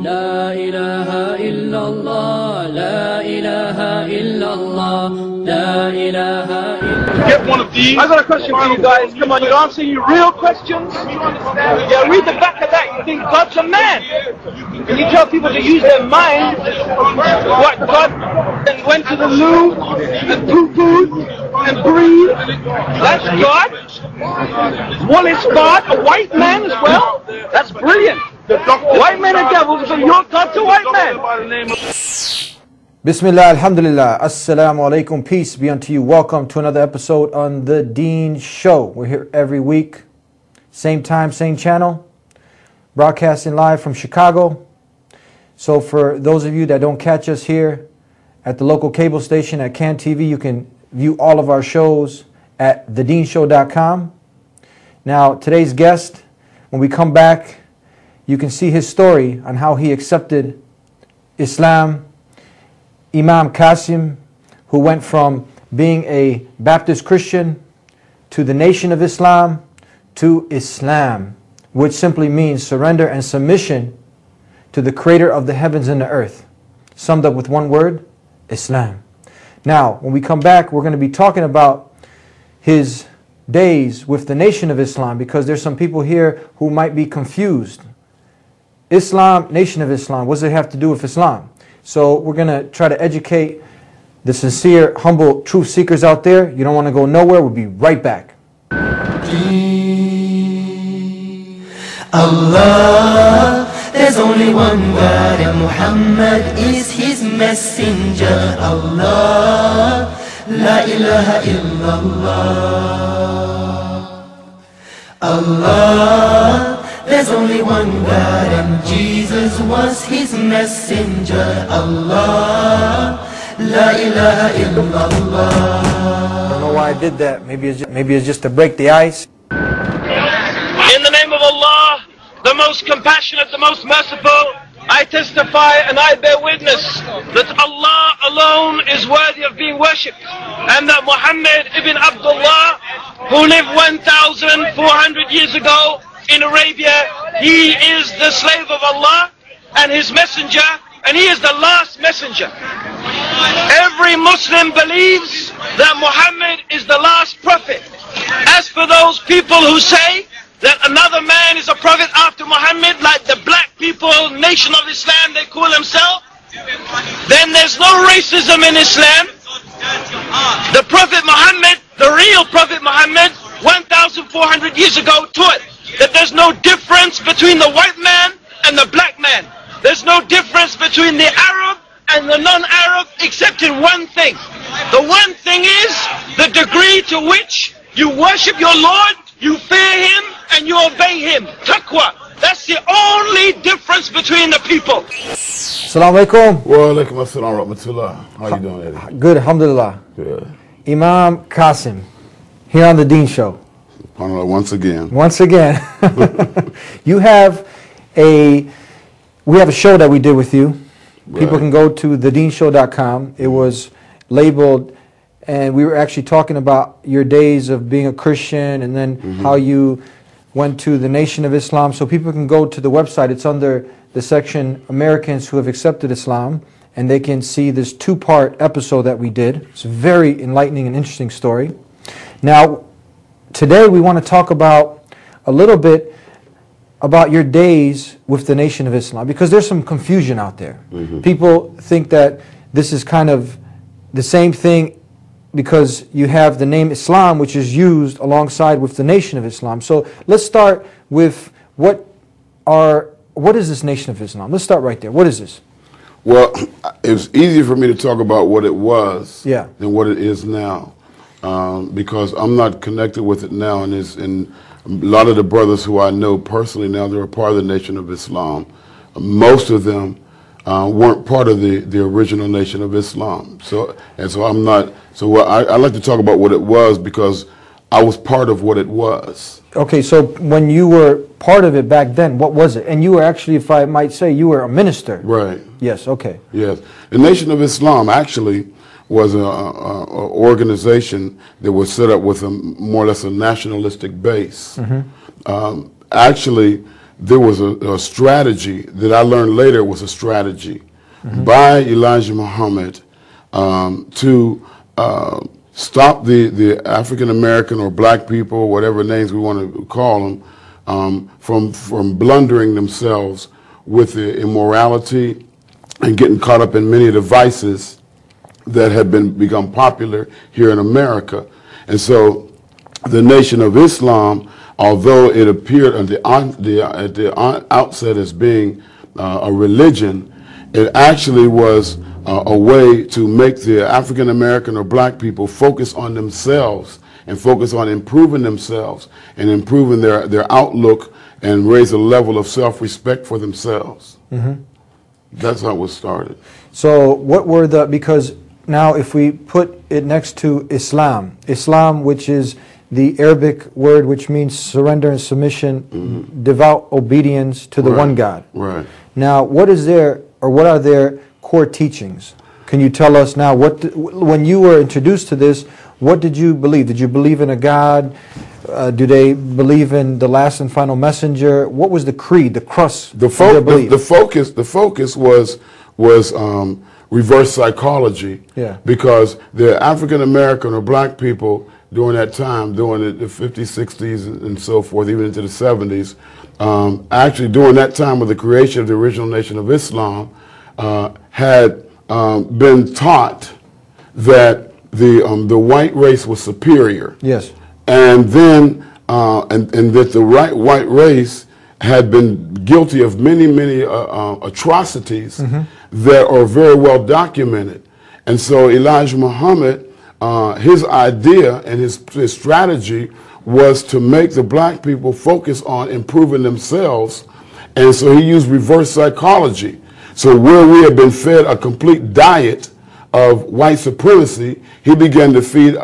لا إله إلا الله لا إله إلا الله لا إله إلا Get one of these. I got a question for you guys. Come on, you're answering your real questions. Yeah, read the back of that. You think God's a man. And you tell people to use their mind. What, God and went to the loo and poo-pooed and breathed. That's God. Well, it's God, a white man as well. That's brilliant. White men are devils, but you're God's a white man. Bismillah, alhamdulillah, assalamu alaikum, peace be unto you. Welcome to another episode on The Deen Show. We're here every week, same time, same channel, broadcasting live from Chicago. So for those of you that don't catch us here at the local cable station at Can TV, you can view all of our shows at thedeenshow.com. Now, today's guest, when we come back, you can see his story on how he accepted Islam. Imam Qasim, who went from being a Baptist Christian to the Nation of Islam to Islam, which simply means surrender and submission to the creator of the heavens and the earth. Summed up with one word, Islam. Now, when we come back, we're going to be talking about his days with the Nation of Islam, because there's some people here who might be confused. Islam, Nation of Islam, what does it have to do with Islam? So we're going to try to educate the sincere, humble truth seekers out there. You don't want to go nowhere. We'll be right back. Allah, there's only one God and Muhammad is his messenger. Allah, la ilaha illallah. Allah, there's only one God and Jesus was his messenger. Allah, la ilaha illallah. I don't know why I did that. Maybe it's just to break the ice. In the name of Allah, the most compassionate, the most merciful, I testify and I bear witness that Allah alone is worthy of being worshipped, and that Muhammad ibn Abdullah, who lived 1,400 years ago in Arabia, he is the slave of Allah and his messenger, and he is the last messenger. Every Muslim believes that Muhammad is the last prophet. As for those people who say that another man is a prophet after Muhammad, like the black people, Nation of Islam, they call themselves, then there's no racism in Islam. The Prophet Muhammad, the real Prophet Muhammad, 1,400 years ago taught that there's no difference between the white man and the black man. There's no difference between the Arab and the non-Arab except in one thing. The one thing is the degree to which you worship your Lord, you fear him, and you obey him. Taqwa. That's the only difference between the people. Assalamu alaikum. Wa alaikum assalam wa rahmatullah. How you doing, Eddie? Good, alhamdulillah. Good. Imam Qasim, here on The Deen Show. Once again. Once again. We have a show that we did with you. Right. People can go to thedeenshow.com. It was labeled, and we were actually talking about your days of being a Christian, and then how you went to the Nation of Islam. So people can go to the website. It's under the section Americans who have accepted Islam, and they can see this two-part episode that we did. It's a very enlightening and interesting story. Now, today we want to talk about a little bit about your days with the Nation of Islam, because there's some confusion out there. People think that this is kind of the same thing because you have the name Islam, which is used alongside with the Nation of Islam. So let's start with what is this Nation of Islam? Let's start right there. What is this? Well, it's easier for me to talk about what it was than what it is now, because I'm not connected with it now, and a lot of the brothers who I know personally now, they're a part of the Nation of Islam. Most of them weren't part of the original Nation of Islam. So I'm not. So I like to talk about what it was, because I was part of what it was. Okay, so when you were part of it back then, what was it? And you were actually, if I might say, you were a minister. Right. Yes. Okay. Yes. The Nation of Islam actually was an organization that was set up with more or less a nationalistic base. Actually, there was a strategy that I learned later was a strategy by Elijah Muhammad to stop the African American or black people, whatever names we want to call them, from blundering themselves with the immorality and getting caught up in many of the vices that had become popular here in America. And so the Nation of Islam, although it appeared at the outset as being a religion, it actually was a way to make the African American or black people focus on themselves and focus on improving themselves and improving their outlook and raise a level of self-respect for themselves. That's how it was started. So what were because now if we put it next to Islam, which is the Arabic word which means surrender and submission, devout obedience to the one God. Right. Now what are their core teachings? Can you tell us now, when you were introduced to this, what did you believe? Did you believe in a God? Do they believe in the last and final messenger? What was the creed, the crust? The focus was reverse psychology. Yeah. Because the African American or black people during that time, during the 50s, 60s, and so forth, even into the 70s, actually during that time of the creation of the original Nation of Islam, had been taught that the white race was superior. Yes. And then and that the white race had been guilty of many atrocities that are very well documented. And so Elijah Muhammad, his idea and his strategy was to make the black people focus on improving themselves. And so he used reverse psychology. So where we had been fed a complete diet of white supremacy, he began to feed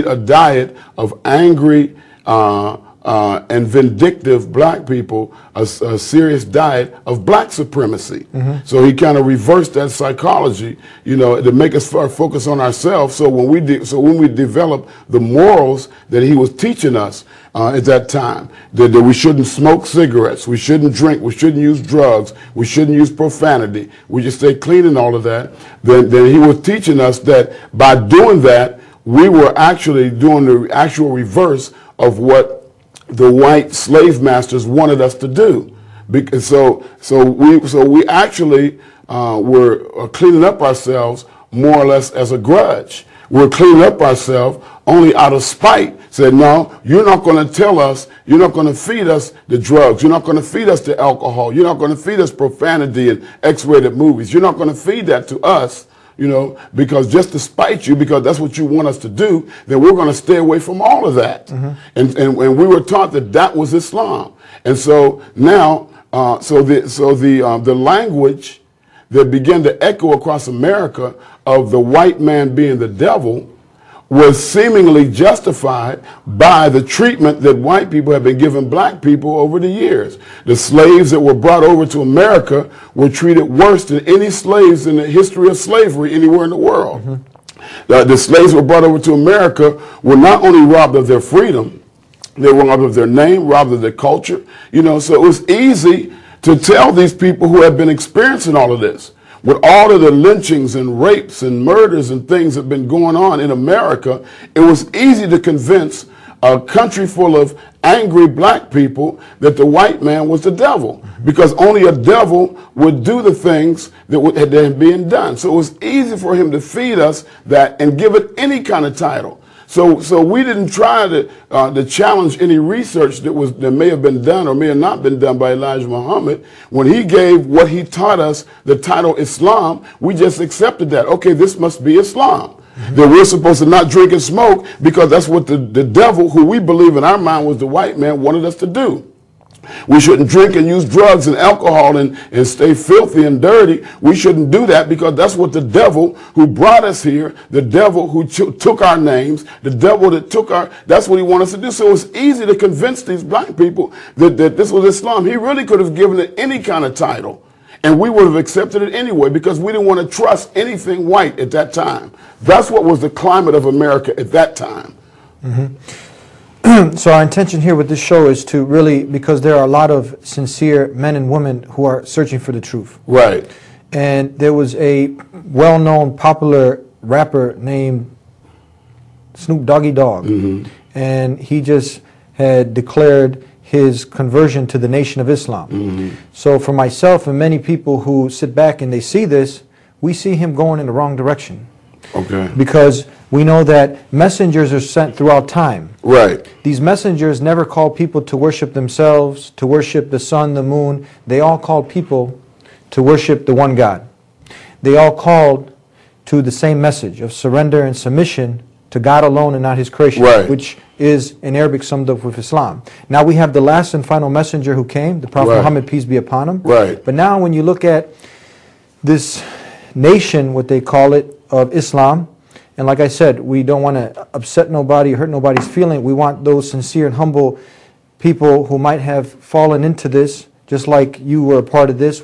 a diet of angry and vindictive black people, a serious diet of black supremacy. So he kind of reversed that psychology, to make us focus on ourselves. So when we develop the morals that he was teaching us at that time, that we shouldn't smoke cigarettes, we shouldn't drink, we shouldn't use drugs, we shouldn't use profanity, we just stay clean and all of that, then he was teaching us that by doing that, we were actually doing the actual reverse of what the white slave masters wanted us to do. Because so we actually were cleaning up ourselves more or less as a grudge. We're cleaning up ourselves only out of spite. Said, no, you're not going to tell us, you're not going to feed us the drugs, you're not going to feed us the alcohol, you're not going to feed us profanity and X-rated movies, you're not going to feed that to us, because just to spite you, because that's what you want us to do, then we're going to stay away from all of that. And we were taught that was Islam. And so now, the language that began to echo across America of the white man being the devil was seemingly justified by the treatment that white people have been giving black people over the years. The slaves that were brought over to America were treated worse than any slaves in the history of slavery anywhere in the world. The slaves who were brought over to America were not only robbed of their freedom, they were robbed of their name, robbed of their culture. So it was easy to tell these people who had been experiencing all of this, with all of the lynchings and rapes and murders and things that have been going on in America, it was easy to convince a country full of angry black people that the white man was the devil, because only a devil would do the things that had been done. So it was easy for him to feed us that and give it any kind of title. So we didn't try to challenge any research that may have been done or may have not been done by Elijah Muhammad. When he gave what he taught us, the title Islam, we just accepted that. Okay, this must be Islam. That we're supposed to not drink and smoke because that's what the devil, who we believe in our mind was the white man, wanted us to do. We shouldn't drink and use drugs and alcohol and stay filthy and dirty. We shouldn't do that because that's what the devil who brought us here, the devil who took our names, the devil that took that's what he wanted us to do. So it was easy to convince these black people that this was Islam. He really could have given it any kind of title, and we would have accepted it anyway because we didn't want to trust anything white at that time. That's what was the climate of America at that time. So our intention here with this show is to really, because there are a lot of sincere men and women who are searching for the truth. Right. And there was a well-known popular rapper named Snoop Doggy Dogg. And he just had declared his conversion to the Nation of Islam. So for myself and many people who sit back and they see this, we see him going in the wrong direction. Okay. Because we know that messengers are sent throughout time. Right. These messengers never called people to worship themselves, to worship the sun, the moon. They all called people to worship the one God. They all called to the same message of surrender and submission to God alone and not His creation, right. which is in Arabic summed up with Islam. Now we have the last and final messenger who came, the Prophet right. Muhammad, peace be upon him. Right. But now when you look at this nation, what they call it, of Islam, and like I said, we don't want to upset nobody or hurt nobody's feeling. We want those sincere and humble people who might have fallen into this, just like you were a part of this.